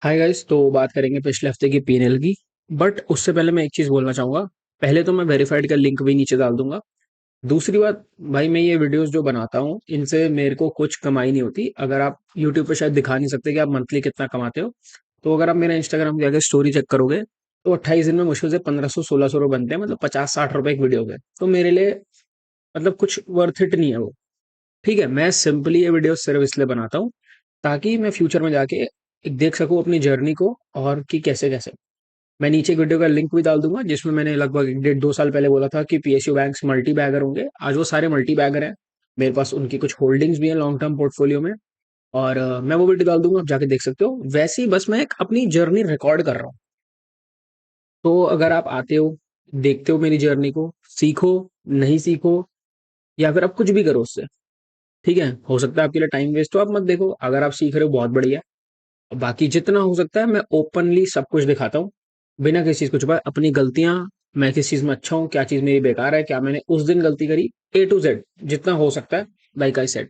Hi guys, तो बात करेंगे पिछले हफ्ते की पीएनएल की। बट उससे पहले मैं एक चीज़ बोलना चाहूँगा। पहले तो मैं वेरीफाइड का लिंक भी नीचे डाल दूंगा। दूसरी बात, भाई मैं ये वीडियोस जो बनाता हूँ इनसे मेरे को कुछ कमाई नहीं होती। अगर आप यूट्यूब पे शायद दिखा नहीं सकते कि आप मंथली कितना कमाते हो, तो अगर आप मेरा इंस्टाग्राम की अगर स्टोरी चेक करोगे तो 28 दिन में मुश्किल से 1500-1600 रुपये बनते हैं, मतलब 50-60 रुपए एक वीडियो के। तो मेरे लिए मतलब कुछ वर्थ इट नहीं है वो। ठीक है, मैं सिंपली ये वीडियो सिर्फ इसलिए बनाता हूँ ताकि मैं फ्यूचर में जाके एक देख सकूँ अपनी जर्नी को, और कि कैसे कैसे। मैं नीचे एक वीडियो का लिंक भी डाल दूंगा जिसमें मैंने लगभग 1.5-2 साल पहले बोला था कि पीएसयू बैंक्स मल्टी बैगर होंगे। आज वो सारे मल्टी बैगर हैं। मेरे पास उनकी कुछ होल्डिंग्स भी हैं लॉन्ग टर्म पोर्टफोलियो में। और मैं वो वीडियो डाल दूंगा, आप जाके देख सकते हो। वैसे ही बस मैं एक अपनी जर्नी रिकॉर्ड कर रहा हूँ। तो अगर आप आते हो, देखते हो मेरी जर्नी को, सीखो, नहीं सीखो, या फिर आप कुछ भी करो उससे, ठीक है। हो सकता है आपके लिए टाइम वेस्ट हो, आप मत देखो। अगर आप सीख रहे हो, बहुत बढ़िया। बाकी जितना हो सकता है मैं ओपनली सब कुछ दिखाता हूँ, बिना किसी चीज को छुपाए। अपनी गलतियां, मैं किस चीज में अच्छा हूँ, क्या चीज मेरी बेकार है, क्या मैंने उस दिन गलती करी, A to Z जितना हो सकता है। लाइक आई सेड,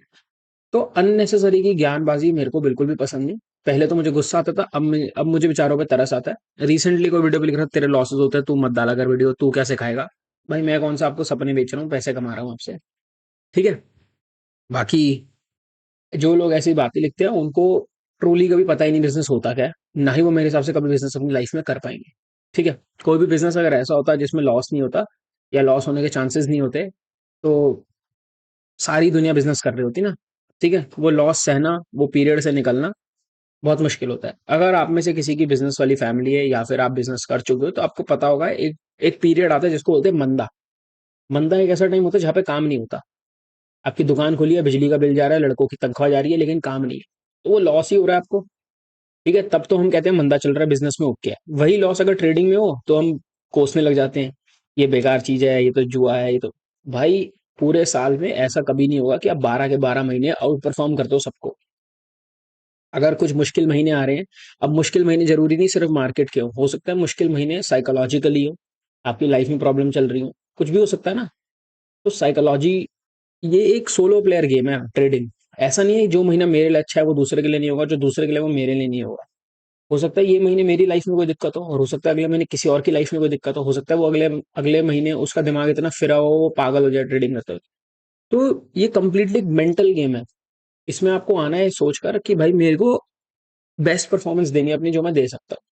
तो अननेसेसरी की ज्ञानबाजी मेरे को बिल्कुल भी पसंद नहीं। पहले तो मुझे गुस्सा आता था, अब मुझे विचारों पे तरस आता है। रिसेंटली कोई वीडियो पे लिख रहा है तेरे लॉसेस होते हैं, तू मत डाला कर वीडियो, तू क्या सिखाएगा। भाई मैं कौन सा आपको सपने बेच रहा हूँ, पैसे कमा रहा हूँ आपसे, ठीक है। बाकी जो लोग ऐसी बातें लिखते हैं उनको ट्रूली कभी पता ही नहीं बिजनेस होता क्या है। ना ही वो मेरे हिसाब से कभी बिजनेस अपनी लाइफ में कर पाएंगे, ठीक है। कोई भी बिजनेस अगर ऐसा होता है जिसमें लॉस नहीं होता या लॉस होने के चांसेस नहीं होते, तो सारी दुनिया बिजनेस कर रही होती ना, ठीक है। वो लॉस सहना, वो पीरियड से निकलना बहुत मुश्किल होता है। अगर आप में से किसी की बिजनेस वाली फैमिली है या फिर आप बिजनेस कर चुके हो, तो आपको पता होगा एक एक पीरियड आता है जिसको बोलते हैं मंदा। मंदा एक ऐसा टाइम होता है जहाँ पे काम नहीं होता। आपकी दुकान खुली है, बिजली का बिल जा रहा है, लड़कों की तनख्वाह जा रही है, लेकिन काम नहीं है। तो वो लॉस ही हो रहा है आपको, ठीक है। तब तो हम कहते हैं मंदा चल रहा है, बिजनेस में ओके है। वही लॉस अगर ट्रेडिंग में हो तो हम कोसने लग जाते हैं, ये बेकार चीज है, ये तो जुआ है, ये तो। भाई पूरे साल में ऐसा कभी नहीं होगा कि आप 12 के 12 महीने आउट परफॉर्म करते हो सबको। अगर कुछ मुश्किल महीने आ रहे हैं, अब मुश्किल महीने जरूरी नहीं सिर्फ मार्केट के हो सकता है मुश्किल महीने साइकोलॉजिकली हो, आपकी लाइफ में प्रॉब्लम चल रही हो, कुछ भी हो सकता है ना। तो साइकोलॉजी, ये एक सोलो प्लेयर गेम है ट्रेडिंग। ऐसा नहीं है जो महीना मेरे लिए अच्छा है वो दूसरे के लिए नहीं होगा, जो दूसरे के लिए वो मेरे लिए नहीं होगा। हो सकता है ये महीने मेरी लाइफ में कोई दिक्कत हो, और हो सकता है अगले महीने किसी और की लाइफ में कोई दिक्कत हो सकता है वो अगले अगले महीने उसका दिमाग इतना फिरा हो वो पागल हो जाए ट्रेडिंग करते हुए। तो ये कंप्लीटली मेंटल गेम है। इसमें आपको आना है सोचकर कि भाई मेरे को बेस्ट परफॉर्मेंस देनी है अपनी, जो मैं दे सकता हूँ,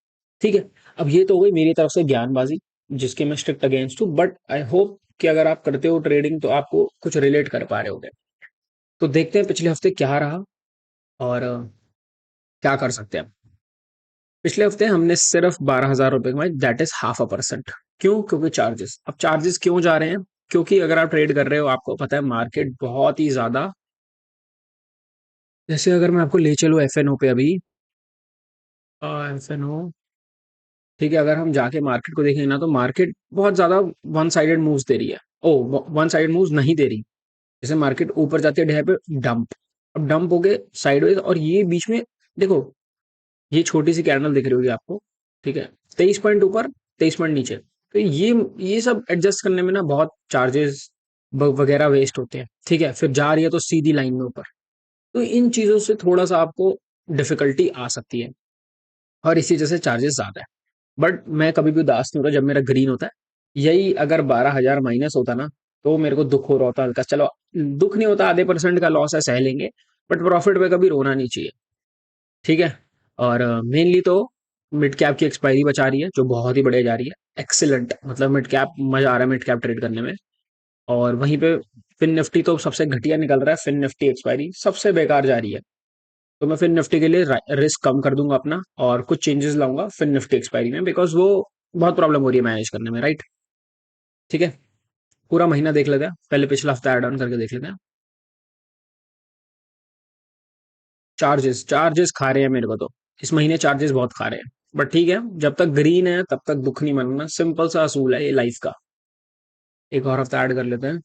ठीक है। अब ये तो हो गई मेरी तरफ से ज्ञानबाजी, जिसके मैं स्ट्रिक्ट अगेंस्ट हूँ। बट आई होप कि अगर आप करते हो ट्रेडिंग तो आपको कुछ रिलेट कर पा रहे होगे। तो देखते हैं पिछले हफ्ते क्या रहा, और क्या कर सकते हैं। पिछले हफ्ते हमने सिर्फ 12,000 रुपए कमाए, दैट इज ½ %। क्यों? क्योंकि चार्जेस। अब चार्जेस क्यों जा रहे हैं? क्योंकि अगर आप ट्रेड कर रहे हो, आपको पता है मार्केट बहुत ही ज्यादा, जैसे अगर मैं आपको ले चलूँ FNO पे अभी, FNO, ठीक है। अगर हम जाके मार्केट को देखेंगे ना, तो मार्केट बहुत ज्यादा वन साइडेड मूव्स दे रही है। ओ, वन साइडेड मूव्स नहीं दे रही। जैसे मार्केट ऊपर जाती है ढह पे, डंप, अब डंप हो गए साइडवेज, और ये बीच में देखो, ये छोटी सी कैंडल दिख रही होगी आपको, ठीक है। 23 पॉइंट ऊपर, 23 पॉइंट नीचे। तो ये सब एडजस्ट करने में ना बहुत चार्जेस वगैरह वेस्ट होते हैं, ठीक है। फिर जा रही है तो सीधी लाइन में ऊपर। तो इन चीजों से थोड़ा सा आपको डिफिकल्टी आ सकती है, और इसी वजह से चार्जेस ज्यादा है। बट मैं कभी भी उदास नहीं होता जब मेरा ग्रीन होता है। यही अगर 12,000 माइनस होता ना, तो मेरे को दुख हो रहा होता हल्का। चलो, दुख नहीं होता, ½ % का लॉस है, सह लेंगे। बट प्रॉफिट पे कभी रोना नहीं चाहिए, ठीक है। और मेनली तो मिड कैप की एक्सपायरी बचा रही है, जो बहुत ही बढ़िया जा रही है, एक्सीलेंट। मतलब मिड कैप, मजा आ रहा है मिड कैप ट्रेड करने में। और वहीं पे फिन निफ्टी तो सबसे घटिया निकल रहा है, फिन निफ्टी एक्सपायरी सबसे बेकार जा रही है। तो मैं फिन निफ्टी के लिए रिस्क कम कर दूंगा अपना, और कुछ चेंजेस लाऊंगा फिन निफ्टी एक्सपायरी में, बिकॉज वो बहुत प्रॉब्लम हो रही है मैनेज करने में, राइट। ठीक है, पूरा महीना देख लेते हैं, पहले पिछला हफ्ता ऐड ऑन करके देख लेते हैं। चार्जेस चार्जेस खा रहे हैं मेरे को तो, इस महीने चार्जेस बहुत खा रहे हैं। बट ठीक है, जब तक ग्रीन है तब तक दुख नहीं मनना, सिंपल सा असूल है ये लाइफ का। एक और हफ्ता ऐड कर लेते हैं।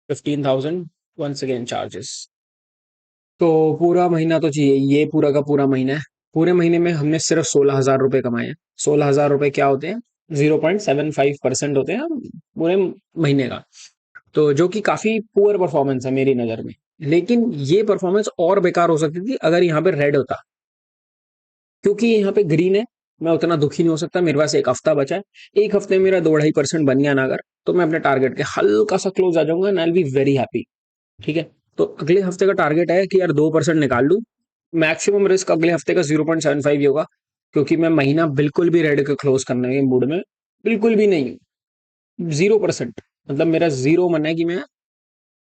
15,000 वंस अगेन चार्जेस। तो पूरा महीना तो चाहिए, ये पूरा का पूरा महीना है। पूरे महीने में हमने सिर्फ 16,000 रुपए कमाए हैं। 16,000 रुपए क्या होते हैं? 0.75% होते हैं पूरे महीने का। तो जो कि काफी पुअर परफॉर्मेंस है मेरी नजर में। लेकिन ये परफॉर्मेंस और बेकार हो सकती थी अगर यहाँ पे रेड होता। क्योंकि यहाँ पे ग्रीन है, मैं उतना दुखी नहीं हो सकता, मेरे पास एक हफ्ता बचा है। एक हफ्ते में मेरा 2-2.5% बन गया ना अगर, तो मैं अपने टारगेट के हल्का सा क्लोज आ जाऊंगा and I will be very happy. ठीक है। तो अगले हफ्ते का टारगेट है कि यार 2% निकाल लूं। मैक्सिमम रिस्क अगले हफ्ते का 0.75 ही होगा, क्योंकि मैं महीना बिल्कुल भी रेड के क्लोज करने के मूड में बिल्कुल भी नहीं हूँ। 0%, मतलब मेरा जीरो मन है कि मैं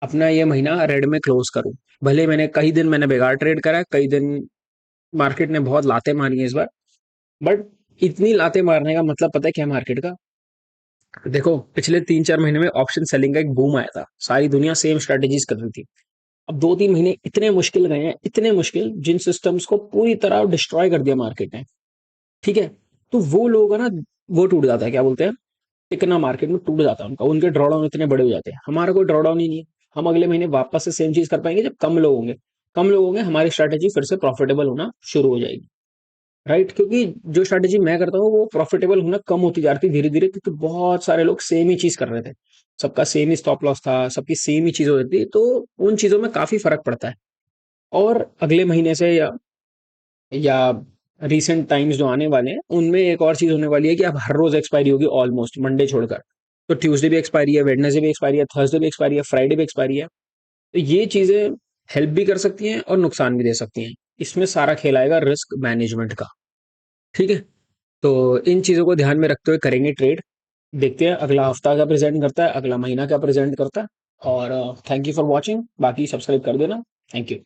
अपना ये महीना रेड में क्लोज करूं। भले मैंने कई दिन मैंने बेकार ट्रेड करा है, कई दिन मार्केट ने बहुत लाते मारी है इस बार, बट इतनी लाते मारने का मतलब पता है क्या मार्केट का? देखो, पिछले 3-4 महीने में ऑप्शन सेलिंग का एक बूम आया था, सारी दुनिया सेम स्ट्रेटेजीज कर रही थी। अब 2-3 महीने इतने मुश्किल गए हैं, इतने मुश्किल, जिन सिस्टम्स को पूरी तरह डिस्ट्रॉय कर दिया मार्केट ने। ठीक है। तो वो लोग है ना, वो टूट जाता है, क्या बोलते हैं, टिकना मार्केट में टूट जाता है उनका, उनके ड्रॉडाउन इतने बड़े हो जाते हैं। हमारा कोई ड्रॉडाउन ही नहीं है। हम अगले महीने वापस से सेम चीज कर पाएंगे जब कम लोग होंगे। कम लोग होंगे, हमारी स्ट्रैटेजी फिर से प्रॉफिटेबल होना शुरू हो जाएगी। राइट, क्योंकि जो स्ट्रैटेजी मैं करता हूँ वो प्रॉफिटेबल होना कम होती जा रही थी धीरे धीरे, क्योंकि बहुत सारे लोग सेम ही चीज कर रहे थे। सबका सेम ही स्टॉप लॉस था, सबकी सेम ही चीज हो रही थी, तो उन चीजों में काफी फर्क पड़ता है। और अगले महीने से या रिसेंट टाइम्स जो आने वाले हैं उनमें एक और चीज होने वाली है कि अब हर रोज एक्सपायरी होगी, ऑलमोस्ट मंडे छोड़कर। तो ट्यूसडे भी एक्सपायरी है, वेडनेसडे भी एक्सपायरी है, थर्सडे भी एक्सपायरी है, फ्राइडे भी एक्सपायरी है। तो ये चीजें हेल्प भी कर सकती हैं और नुकसान भी दे सकती हैं। इसमें सारा खेल आएगा रिस्क मैनेजमेंट का। ठीक है। तो इन चीजों को ध्यान में रखते हुए करेंगे ट्रेड। देखते हैं अगला हफ्ता क्या प्रेजेंट करता है, अगला महीना क्या प्रेजेंट करता है। और थैंक यू फॉर वॉचिंग, बाकी सब्सक्राइब कर देना। Thank you.